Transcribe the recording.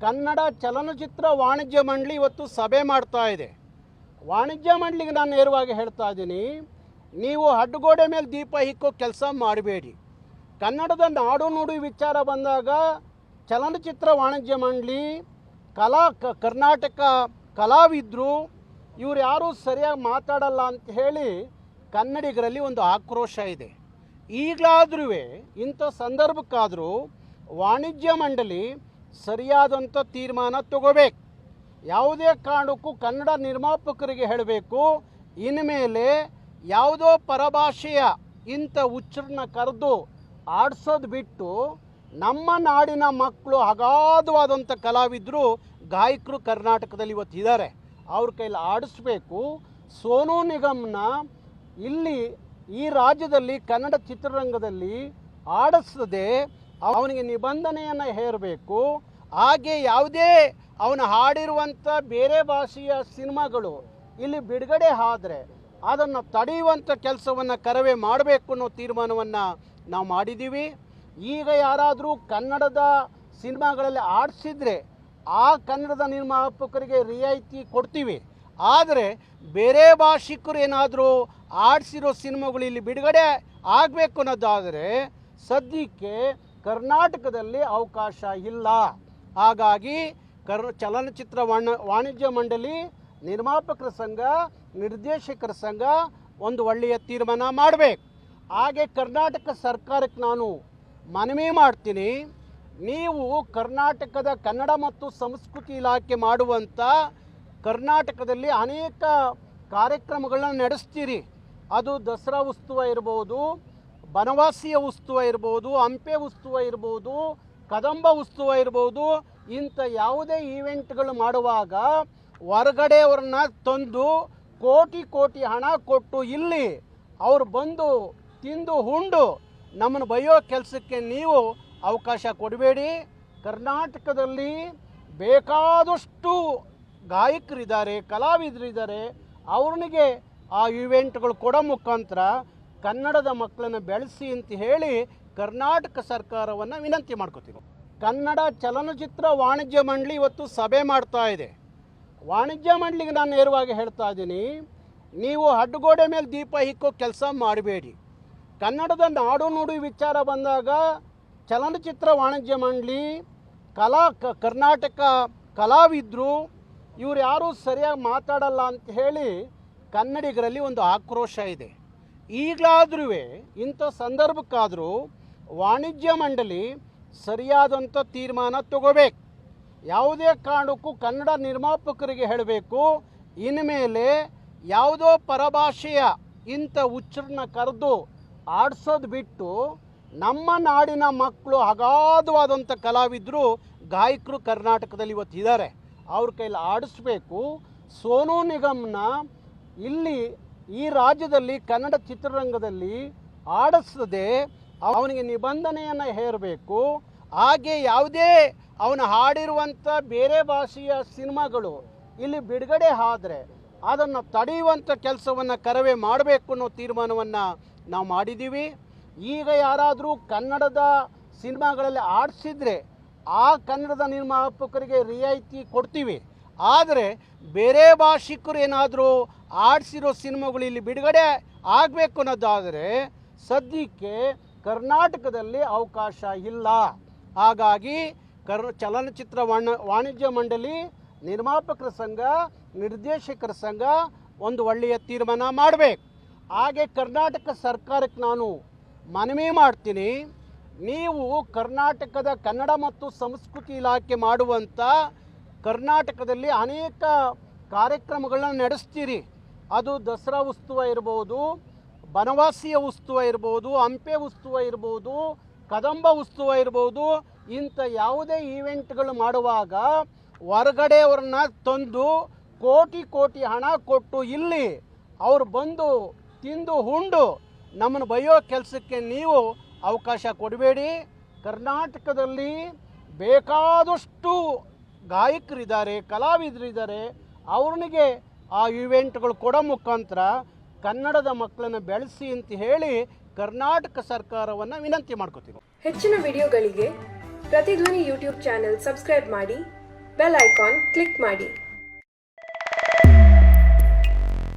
ಕನ್ನಡ ಚಲನಚಿತ್ರ ವಾಣಿಜ್ಯ ಮಂಡಳಿ ಇವತ್ತು ಸಭೆ ಮಾಡ್ತಾ ಇದೆ. ವಾಣಿಜ್ಯ ಮಂಡಳಿಗೆ ನಾನು ನೇರವಾಗಿ ಹೇಳ್ತಾ ಇದ್ದೀನಿ, ನೀವು ಅಡ್ಡಗೋಡೆ ಮೇಲೆ ದೀಪ ಇಕ್ಕೋ ಕೆಲಸ ಮಾಡಬೇಡಿ. ಕನ್ನಡದ ನಾಡು ನುಡಿ ವಿಚಾರ ಬಂದಾಗ ಚಲನಚಿತ್ರ ವಾಣಿಜ್ಯ ಮಂಡಳಿ, ಕರ್ನಾಟಕ ಕಲಾವಿದರು ಇವರು ಯಾರೂ ಸರಿಯಾಗಿ ಮಾತಾಡಲ್ಲ ಅಂತ ಹೇಳಿ ಕನ್ನಡಿಗರಲ್ಲಿ ಒಂದು ಆಕ್ರೋಶ ಇದೆ. ಈಗಲಾದ್ರೂ ಇಂಥ ಸಂದರ್ಭಕ್ಕಾದರೂ ವಾಣಿಜ್ಯ ಮಂಡಳಿ ಸರಿಯಾದಂಥ ತೀರ್ಮಾನ ತಗೋಬೇಕು. ಯಾವುದೇ ಕಾರಣಕ್ಕೂ ಕನ್ನಡ ನಿರ್ಮಾಪಕರಿಗೆ ಹೇಳಬೇಕು, ಇನ್ಮೇಲೆ ಯಾವುದೋ ಪರಭಾಷೆಯ ಇಂಥ ಹುಚ್ಚರನ್ನ ಕರೆದು ಆಡಿಸೋದು ಬಿಟ್ಟು ನಮ್ಮ ನಾಡಿನ ಮಕ್ಕಳು ಅಗಾಧವಾದಂಥ ಕಲಾವಿದರು ಗಾಯಕರು ಕರ್ನಾಟಕದಲ್ಲಿ ಇವತ್ತಿದ್ದಾರೆ, ಅವ್ರ ಕೈಲಿ ಆಡಿಸ್ಬೇಕು. ಸೋನು ನಿಗಮ್ನ ಇಲ್ಲಿ ಈ ರಾಜ್ಯದಲ್ಲಿ ಕನ್ನಡ ಚಿತ್ರರಂಗದಲ್ಲಿ ಆಡಿಸದೆ ಅವನಿಗೆ ನಿಬಂಧನೆಯನ್ನು ಹೇರಬೇಕು. ಹಾಗೆ ಯಾವುದೇ ಅವನು ಹಾಡಿರುವಂಥ ಬೇರೆ ಭಾಷೆಯ ಸಿನಿಮಾಗಳು ಇಲ್ಲಿ ಬಿಡುಗಡೆ ಆದರೆ ಅದನ್ನು ತಡೆಯುವಂಥ ಕೆಲಸವನ್ನು ಕರವೇ ಮಾಡಬೇಕು ಅನ್ನೋ ತೀರ್ಮಾನವನ್ನು ನಾವು ಮಾಡಿದ್ದೀವಿ. ಈಗ ಯಾರಾದರೂ ಕನ್ನಡದ ಸಿನಿಮಾಗಳಲ್ಲಿ ಆಡಿಸಿದರೆ ಆ ಕನ್ನಡದ ನಿರ್ಮಾಪಕರಿಗೆ ರಿಯಾಯಿತಿ ಕೊಡ್ತೀವಿ. ಆದರೆ ಬೇರೆ ಭಾಷಿಕರು ಏನಾದರೂ ಆಡಿಸಿರೋ ಸಿನಿಮಾಗಳು ಇಲ್ಲಿ ಬಿಡುಗಡೆ ಆಗಬೇಕು ಅನ್ನೋದಾದರೆ ಸದ್ಯಕ್ಕೆ ಕರ್ನಾಟಕದಲ್ಲಿ ಅವಕಾಶ ಇಲ್ಲ. ಹಾಗಾಗಿ ಚಲನಚಿತ್ರ ವಾಣಿಜ್ಯ ಮಂಡಳಿ, ನಿರ್ಮಾಪಕರ ಸಂಘ, ನಿರ್ದೇಶಕರ ಸಂಘ ಒಂದು ಒಳ್ಳೆಯ ತೀರ್ಮಾನ ಮಾಡಬೇಕು. ಹಾಗೆ ಕರ್ನಾಟಕ ಸರ್ಕಾರಕ್ಕೆ ನಾನು ಮನವಿ ಮಾಡ್ತೀನಿ, ನೀವು ಕರ್ನಾಟಕದ ಕನ್ನಡ ಮತ್ತು ಸಂಸ್ಕೃತಿ ಇಲಾಖೆ ಮಾಡುವಂಥ ಕರ್ನಾಟಕದಲ್ಲಿ ಅನೇಕ ಕಾರ್ಯಕ್ರಮಗಳನ್ನ ನಡೆಸ್ತೀರಿ. ಅದು ದಸರಾ ಉತ್ಸವ ಇರ್ಬೋದು, ಬನವಾಸಿಯ ಉತ್ಸವ ಇರ್ಬೋದು, ಹಂಪೆ ಉತ್ಸವ ಇರ್ಬೋದು, ಕದಂಬ ಉತ್ಸವ ಇರ್ಬೋದು. ಇಂಥ ಯಾವುದೇ ಈವೆಂಟ್ಗಳು ಮಾಡುವಾಗ ಹೊರಗಡೆಯವ್ರನ್ನ ತಂದು ಕೋಟಿ ಕೋಟಿ ಹಣ ಕೊಟ್ಟು ಇಲ್ಲಿ ಅವ್ರು ಬಂದು ತಿಂದು ಉಂಡು ನಮ್ಮನ್ನು ಬೈಯೋ ಕೆಲಸಕ್ಕೆ ನೀವು ಅವಕಾಶ ಕೊಡಬೇಡಿ. ಕರ್ನಾಟಕದಲ್ಲಿ ಬೇಕಾದಷ್ಟು ಗಾಯಕರಿದ್ದಾರೆ, ಕಲಾವಿದರಿದ್ದಾರೆ. ಅವ್ರನಿಗೆ ಆ ಇವೆಂಟ್ಗಳು ಕೊಡೋ ಮುಖಾಂತರ ಕನ್ನಡದ ಮಕ್ಕಳನ್ನು ಬೆಳೆಸಿ ಅಂತ ಹೇಳಿ ಕರ್ನಾಟಕ ಸರ್ಕಾರವನ್ನು ವಿನಂತಿ ಮಾಡ್ಕೋತೀವಿ. ಕನ್ನಡ ಚಲನಚಿತ್ರ ವಾಣಿಜ್ಯ ಮಂಡಳಿ ಇವತ್ತು ಸಭೆ ಮಾಡ್ತಾ ಇದೆ. ವಾಣಿಜ್ಯ ಮಂಡಳಿಗೆ ನಾನು ನೇರವಾಗಿ ಹೇಳ್ತಾ ಇದ್ದೀನಿ, ನೀವು ಅಡ್ಡಗೋಡೆ ಮೇಲೆ ದೀಪ ಇಕ್ಕೋ ಕೆಲಸ ಮಾಡಬೇಡಿ. ಕನ್ನಡದ ನಾಡು ನುಡಿ ವಿಚಾರ ಬಂದಾಗ ಚಲನಚಿತ್ರ ವಾಣಿಜ್ಯ ಮಂಡಳಿ, ಕರ್ನಾಟಕ ಕಲಾವಿದರು ಇವರು ಯಾರೂ ಸರಿಯಾಗಿ ಮಾತಾಡಲ್ಲ ಅಂತ ಹೇಳಿ ಕನ್ನಡಿಗರಲ್ಲಿ ಒಂದು ಆಕ್ರೋಶ ಇದೆ. ಈಗಲಾದ್ರೂ ಇಂಥ ಸಂದರ್ಭಕ್ಕಾದರೂ ವಾಣಿಜ್ಯ ಮಂಡಳಿ ಸರಿಯಾದಂಥ ತೀರ್ಮಾನ ತಗೋಬೇಕು. ಯಾವುದೇ ಕಾರಣಕ್ಕೂ ಕನ್ನಡ ನಿರ್ಮಾಪಕರಿಗೆ ಹೇಳಬೇಕು, ಇನ್ಮೇಲೆ ಯಾವುದೋ ಪರಭಾಷೆಯ ಇಂಥ ಹುಚ್ಚರನ್ನ ಕರೆದು ಆಡಿಸೋದು ಬಿಟ್ಟು ನಮ್ಮ ನಾಡಿನ ಮಕ್ಕಳು ಅಗಾಧವಾದಂಥ ಕಲಾವಿದರು ಗಾಯಕರು ಕರ್ನಾಟಕದಲ್ಲಿ ಇವತ್ತಿದ್ದಾರೆ, ಅವ್ರ ಕೈಲಿ ಆಡಿಸ್ಬೇಕು. ಸೋನು ನಿಗಮ್ನ ಇಲ್ಲಿ ಈ ರಾಜ್ಯದಲ್ಲಿ ಕನ್ನಡ ಚಿತ್ರರಂಗದಲ್ಲಿ ಆಡಿಸದೆ ಅವನಿಗೆ ನಿಬಂಧನೆಯನ್ನು ಹೇರಬೇಕು. ಹಾಗೆ ಯಾವುದೇ ಅವನು ಹಾಡಿರುವಂಥ ಬೇರೆ ಭಾಷೆಯ ಸಿನಿಮಾಗಳು ಇಲ್ಲಿ ಬಿಡುಗಡೆ ಆದರೆ ಅದನ್ನು ತಡೆಯುವಂಥ ಕೆಲಸವನ್ನು ಕರವೇ ಮಾಡಬೇಕು ಅನ್ನೋ ತೀರ್ಮಾನವನ್ನು ನಾವು ಮಾಡಿದ್ದೀವಿ. ಈಗ ಯಾರಾದರೂ ಕನ್ನಡದ ಸಿನಿಮಾಗಳಲ್ಲಿ ಆಡಿಸಿದರೆ ಆ ಕನ್ನಡದ ನಿರ್ಮಾಪಕರಿಗೆ ರಿಯಾಯಿತಿ ಕೊಡ್ತೀವಿ. ಆದರೆ ಬೇರೆ ಭಾಷಿಕರು ಏನಾದರೂ ಆಡಿಸಿರೋ ಸಿನಿಮಾಗಳು ಇಲ್ಲಿ ಬಿಡುಗಡೆ ಆಗಬೇಕು ಅನ್ನೋದಾದರೆ ಸದ್ಯಕ್ಕೆ ಕರ್ನಾಟಕದಲ್ಲಿ ಅವಕಾಶ ಇಲ್ಲ. ಹಾಗಾಗಿ ಚಲನಚಿತ್ರ ವಾಣಿಜ್ಯ ಮಂಡಳಿ, ನಿರ್ಮಾಪಕರ ಸಂಘ, ನಿರ್ದೇಶಕರ ಸಂಘ ಒಂದು ಒಳ್ಳೆಯ ತೀರ್ಮಾನ ಮಾಡಬೇಕು. ಹಾಗೆ ಕರ್ನಾಟಕ ಸರ್ಕಾರಕ್ಕೆ ನಾನು ಮನವಿ ಮಾಡ್ತೀನಿ, ನೀವು ಕರ್ನಾಟಕದ ಕನ್ನಡ ಮತ್ತು ಸಂಸ್ಕೃತಿ ಇಲಾಖೆ ಮಾಡುವಂಥ ಕರ್ನಾಟಕದಲ್ಲಿ ಅನೇಕ ಕಾರ್ಯಕ್ರಮಗಳನ್ನ ನಡೆಸ್ತೀರಿ. ಅದು ದಸರಾ ಉತ್ಸವ ಇರ್ಬೋದು, ಬನವಾಸಿಯ ಉತ್ಸವ ಇರ್ಬೋದು, ಹಂಪೆ ಉತ್ಸವ ಇರ್ಬೋದು, ಕದಂಬ ಉತ್ಸವ ಇರ್ಬೋದು. ಇಂಥ ಯಾವುದೇ ಈವೆಂಟ್ಗಳು ಮಾಡುವಾಗ ಹೊರಗಡೆಯವ್ರನ್ನ ತಂದು ಕೋಟಿ ಕೋಟಿ ಹಣ ಕೊಟ್ಟು ಇಲ್ಲಿ ಅವ್ರು ಬಂದು ತಿಂದು ಉಂಡು ನಮ್ಮನ್ನು ಬೈಯೋ ಕೆಲಸಕ್ಕೆ ನೀವು ಅವಕಾಶ ಕೊಡಬೇಡಿ. ಕರ್ನಾಟಕದಲ್ಲಿ ಬೇಕಾದಷ್ಟು ಗಾಯಕರಿದ್ದಾರೆ, ಕಲಾವಿದರಿದ್ದಾರೆ. ಅವ್ರನಿಗೆ ಆ ಇವೆಂಟ್ಗಳು ಕೊಡೋ ಮುಖಾಂತರ ಕನ್ನಡದ ಮಕ್ಕಳನ್ನು ಬೆಳೆಸಿ ಅಂತ ಹೇಳಿ ಕರ್ನಾಟಕ ಸರ್ಕಾರವನ್ನು ವಿನಂತಿ ಮಾಡ್ಕೋತೀವಿ. ಹೆಚ್ಚಿನ ವಿಡಿಯೋಗಳಿಗೆ ಪ್ರತಿಧ್ವನಿ ಯೂಟ್ಯೂಬ್ ಚಾನೆಲ್ ಸಬ್ಸ್ಕ್ರೈಬ್ ಮಾಡಿ ಬೆಲ್ ಐಕಾನ್ ಕ್ಲಿಕ್ ಮಾಡಿ.